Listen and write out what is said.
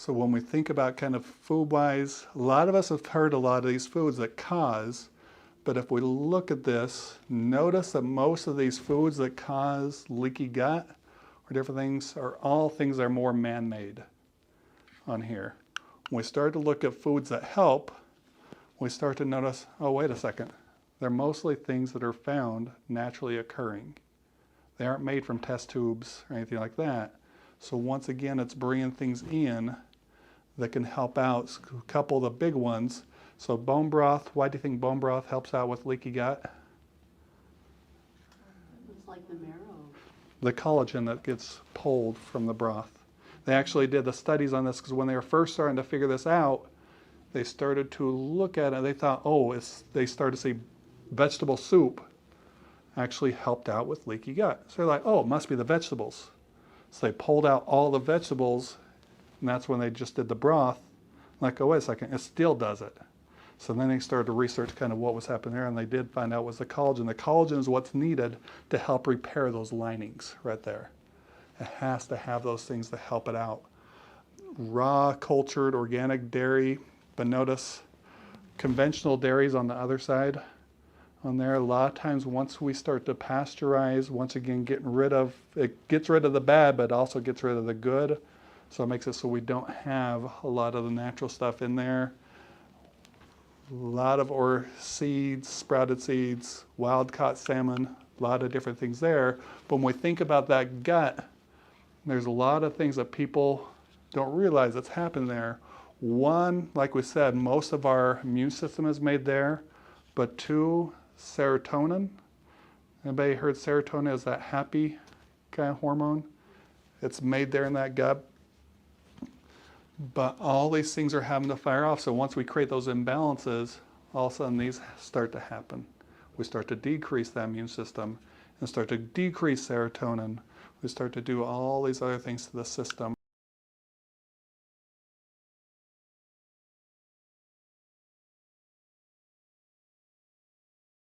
So when we think about kind of food-wise, a lot of us have heard a lot of these foods that cause, but if we look at this, notice that most of these foods that cause leaky gut or different things are all things that are more man-made on here. When we start to look at foods that help, we start to notice, oh, wait a second. They're mostly things that are found naturally occurring. They aren't made from test tubes or anything like that. So once again, it's bringing things in that can help out. A couple of the big ones. So bone broth, why do you think bone broth helps out with leaky gut? It's like the marrow. The collagen that gets pulled from the broth. They actually did the studies on this because when they were first starting to figure this out, they started to look at it. They thought, oh, they started to see vegetable soup actually helped out with leaky gut. So they're like, oh, it must be the vegetables. So they pulled out all the vegetables, and that's when they just did the broth. Like, oh, wait a second, it still does it. So then they started to research kind of what was happening there, and they did find out was the collagen. The collagen is what's needed to help repair those linings right there. It has to have those things to help it out. Raw, cultured, organic dairy, but notice conventional dairies on the other side on there. A lot of times once we start to pasteurize, once again it gets rid of the bad, but also gets rid of the good. So it makes it so we don't have a lot of the natural stuff in there. A lot of seeds, sprouted seeds, wild-caught salmon, a lot of different things there. But when we think about that gut, there's a lot of things that people don't realize that's happened there. One, like we said, most of our immune system is made there. But two, serotonin. Anybody heard serotonin as that happy kind of hormone? It's made there in that gut. But all these things are having to fire off. So once we create those imbalances, all of a sudden these start to happen. We start to decrease the immune system and start to decrease serotonin. We start to do all these other things to the system.